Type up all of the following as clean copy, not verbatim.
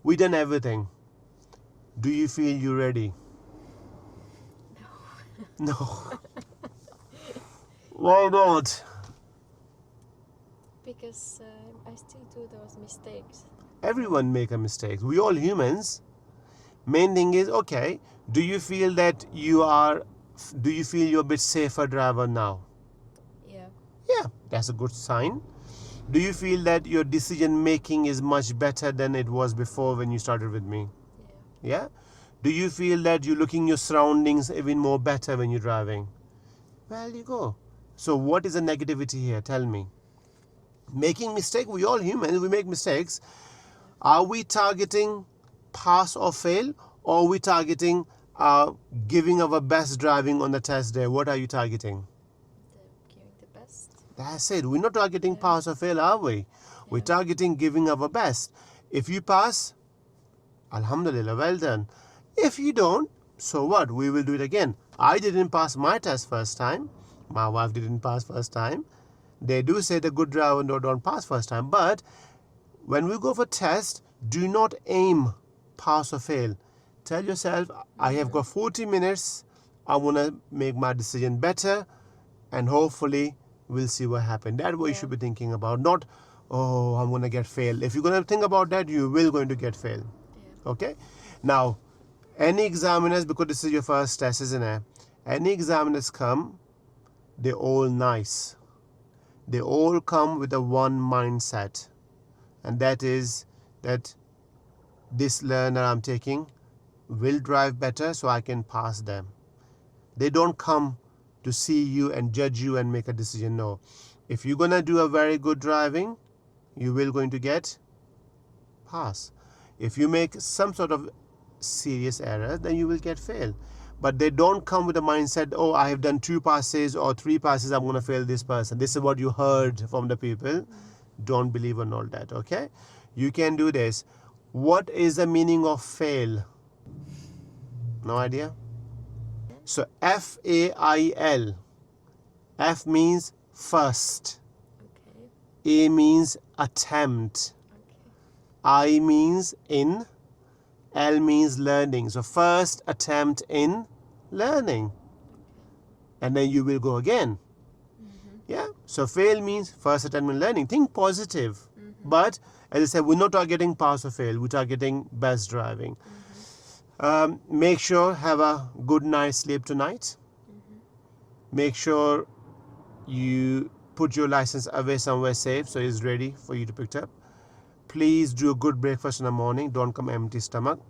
We done everything. Do you feel you're ready? No. Why not? Because I still do those mistakes. Everyone make a mistake. We all humans. Main thing is, okay, do you feel you're a bit safer driver now? Yeah. Yeah, that's a good sign. Do you feel that your decision making is much better than it was before when you started with me? Yeah. Yeah? Do you feel that you're looking your surroundings even more better when you're driving? Well, you go. So what is the negativity here? Tell me. Making mistake, we all humans, we make mistakes. Are we targeting pass or fail, or are we targeting giving our best driving on the test day? What are you targeting? Giving the best. That's it. We're not targeting Yeah. pass or fail, are we? We're Yeah. targeting giving our best. If you pass, Alhamdulillah, well done. If you don't, so what? We will do it again. I didn't pass my test first time. My wife didn't pass first time. They do say the good driver don't pass first time. But when we go for test, do not aim pass or fail. Tell yourself, I have got 40 minutes. I want to make my decision better, and hopefully we'll see what happens. That's what you should be thinking about. Not, oh, I'm going to get failed. If you're going to think about that, you will going to get failed. Yeah. Okay? Now, any examiners, because this is your first test, isn't it? Any examiners come, they're all nice. They all come with a one mindset. And that is that this learner I'm taking will drive better so I can pass them. They don't come to see you and judge you and make a decision. No. If you're going to do a very good driving, you will going to get pass. If you make some sort of serious error, then you will get fail. But they don't come with a mindset, oh, I have done 2 passes or 3 passes, I'm going to fail this person. This is what you heard from the people. Don't believe on all that, okay? You can do this. What is the meaning of fail? No idea? So F-A-I-L. F means first. Okay. A means attempt. Okay. I means in. L means learning. So first attempt in learning. And then you will go again. Yeah. So fail means first attempt in learning. Think positive. But as I said, we're not targeting pass or fail. We're targeting best driving. Make sure have a good night's sleep tonight. Make sure you put your license away somewhere safe so it's ready for you to pick it up. Please do a good breakfast in the morning. Don't come empty stomach.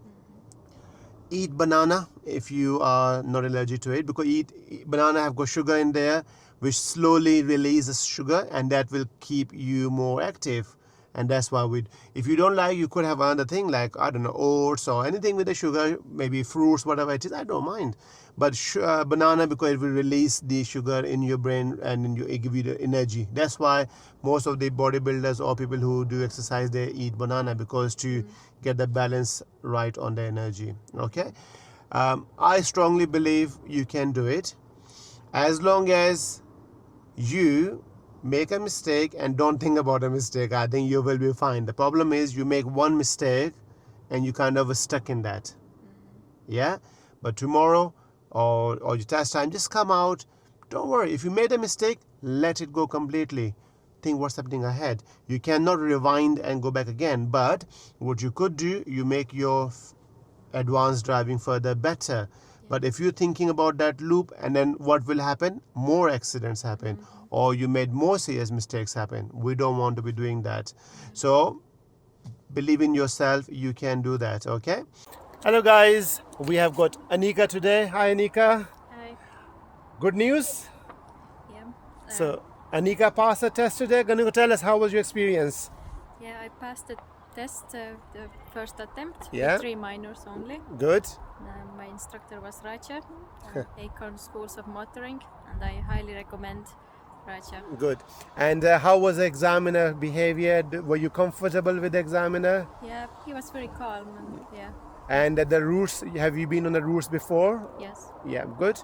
Eat banana if you are not allergic to it, because banana have got sugar in there which slowly releases sugar, and that will keep you more active. And that's why if you don't like, you could have another thing like, I don't know, oats or anything with the sugar, maybe fruits, whatever it is, I don't mind. But banana, because it will release the sugar in your brain and it give you the energy. That's why most of the bodybuilders or people who do exercise, they eat banana, because to get the balance right on the energy. Okay, I strongly believe you can do it, as long as you make a mistake and don't think about a mistake. I think you will be fine. The problem is you make one mistake and you kind of stuck in that. Yeah, but tomorrow or your test time, just come out. Don't worry. If you made a mistake, let it go completely. Think what's happening ahead. You cannot rewind and go back again, but what you could do, you make your advanced driving further better. But if you're thinking about that loop, and then what will happen? More accidents happen, or you made more serious mistakes happen. We don't want to be doing that. So believe in yourself. You can do that. Okay. Hello guys. We have got Anika today. Hi Anika. Hi. Good news. Yeah. So Anika passed the test today. Can you tell us how was your experience? Yeah, I passed the test, the first attempt, Yeah. with 3 minors only. Good. My instructor was Raja, Acorn Schools of Motoring, and I highly recommend Raja. Good. And how was the examiner behavior? Were you comfortable with the examiner? Yeah, he was very calm, and yeah, And the routes, have you been on the routes before? yes. Yeah, good.